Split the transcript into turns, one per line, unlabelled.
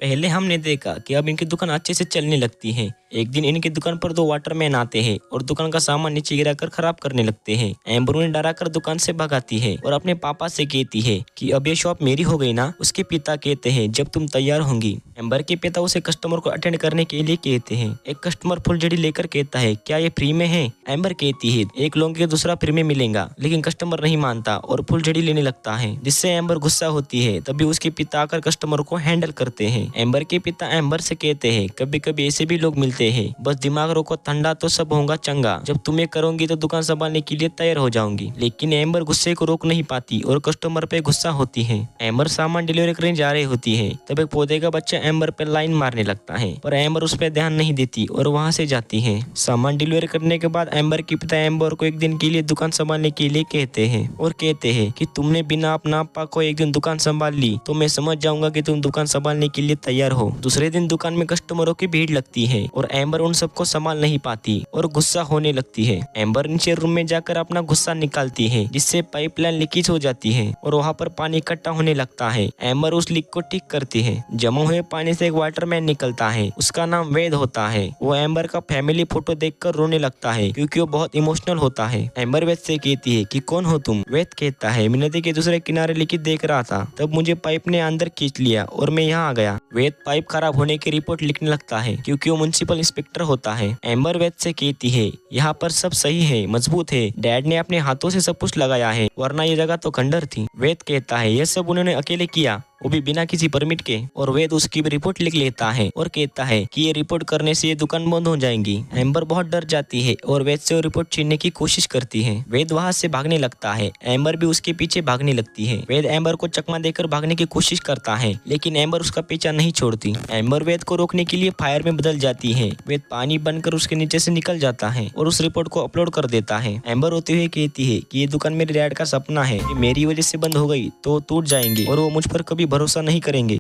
पहले हमने देखा कि अब इनकी दुकान अच्छे से चलने लगती है। एक दिन इनकी दुकान पर दो वाटरमैन आते हैं और दुकान का सामान नीचे गिराकर खराब करने लगते हैं। एम्बर उन्हें डराकर दुकान से भगाती है और अपने पापा से कहती है कि अब ये शॉप मेरी हो गई ना। उसके पिता कहते हैं जब तुम तैयार होंगी। एम्बर के पिता उसे कस्टमर को अटेंड करने के लिए कहते हैं। एक कस्टमर फुलझड़ी लेकर कहता है क्या ये फ्री में है। एम्बर कहती है एक लोगे दूसरा फ्री में मिलेगा, लेकिन कस्टमर नहीं मानता और फुलझड़ी लेने लगता है, जिससे एम्बर गुस्सा होती है। तभी उसके पिता आकर कस्टमर को हैंडल करते हैं। एम्बर के पिता एम्बर से कहते हैं कभी कभी ऐसे भी लोग मिलते हैं, बस दिमाग रखो ठंडा तो सब होगा चंगा। जब तुम्हें करूंगी तो दुकान संभालने के लिए तैयार हो जाऊंगी। लेकिन एम्बर गुस्से को रोक नहीं पाती और कस्टमर पे गुस्सा होती है। एम्बर सामान डिलीवरी करने जा रही होती है, तब एक पौधे का बच्चा एम्बर पे लाइन मारने लगता है, पर एम्बर उस पर ध्यान नहीं देती और वहाँ से जाती है। सामान डिलीवरी करने के बाद एम्बर के पिता एम्बर को एक दिन के लिए दुकान संभालने के लिए कहते हैं और कहते हैं कि तुमने बिना अपना आपा को एक दिन दुकान संभाल ली तो मैं समझ जाऊंगा कि तुम दुकान संभालने के लिए तैयार हो। दूसरे दिन दुकान में कस्टमरों की भीड़ लगती है और एम्बर उन सबको संभाल नहीं पाती और गुस्सा होने लगती है। एम्बर नीचे रूम में जाकर अपना गुस्सा निकालती है, जिससे पाइपलाइन लीकेज हो जाती है और वहाँ पर पानी इकट्ठा होने लगता है। एम्बर उस लीक को ठीक करती है। जमा हुए पानी से एक वाटरमैन निकलता है, उसका नाम वेद होता है। वो एम्बर का फैमिली फोटो देखकर रोने लगता है क्योंकि वो बहुत इमोशनल होता है। एम्बर वेद से कहती है कि कौन हो तुम। वेद कहता है मैं नदी के दूसरे किनारे लीकेज देख रहा था, तब मुझे पाइप ने अंदर खींच लिया और मैं यहाँ आ गया। वेद पाइप खराब होने की रिपोर्ट लिखने लगता है क्योंकि वो म्युनिसिपल इंस्पेक्टर होता है। एम्बर वेद से कहती है यहाँ पर सब सही है, मजबूत है, डैड ने अपने हाथों से सब कुछ लगाया है, वरना ये जगह तो खंडर थी। वेद कहता है ये सब उन्होंने अकेले किया, वो भी बिना किसी परमिट के। और वेद उसकी भी रिपोर्ट लिख लेता है और कहता है कि ये रिपोर्ट करने से ये दुकान बंद हो जाएगी। एम्बर बहुत डर जाती है और वेद से वो रिपोर्ट छीनने की कोशिश करती है। वेद वहाँ से भागने लगता है, एम्बर भी उसके पीछे भागने लगती है। वेद एम्बर को चकमा देकर भागने की कोशिश करता है, लेकिन एम्बर उसका पीछा नहीं छोड़ती। एम्बर वेद को रोकने के लिए फायर में बदल जाती है। वेद पानी बनकर उसके नीचे से निकल जाता है और उस रिपोर्ट को अपलोड कर देता है। एम्बर रोते हुए कहती है कि ये दुकान मेरे डैड का सपना है, मेरी वजह से बंद हो गई तो टूट जाएंगे और वो मुझ पर कभी भरोसा नहीं करेंगे।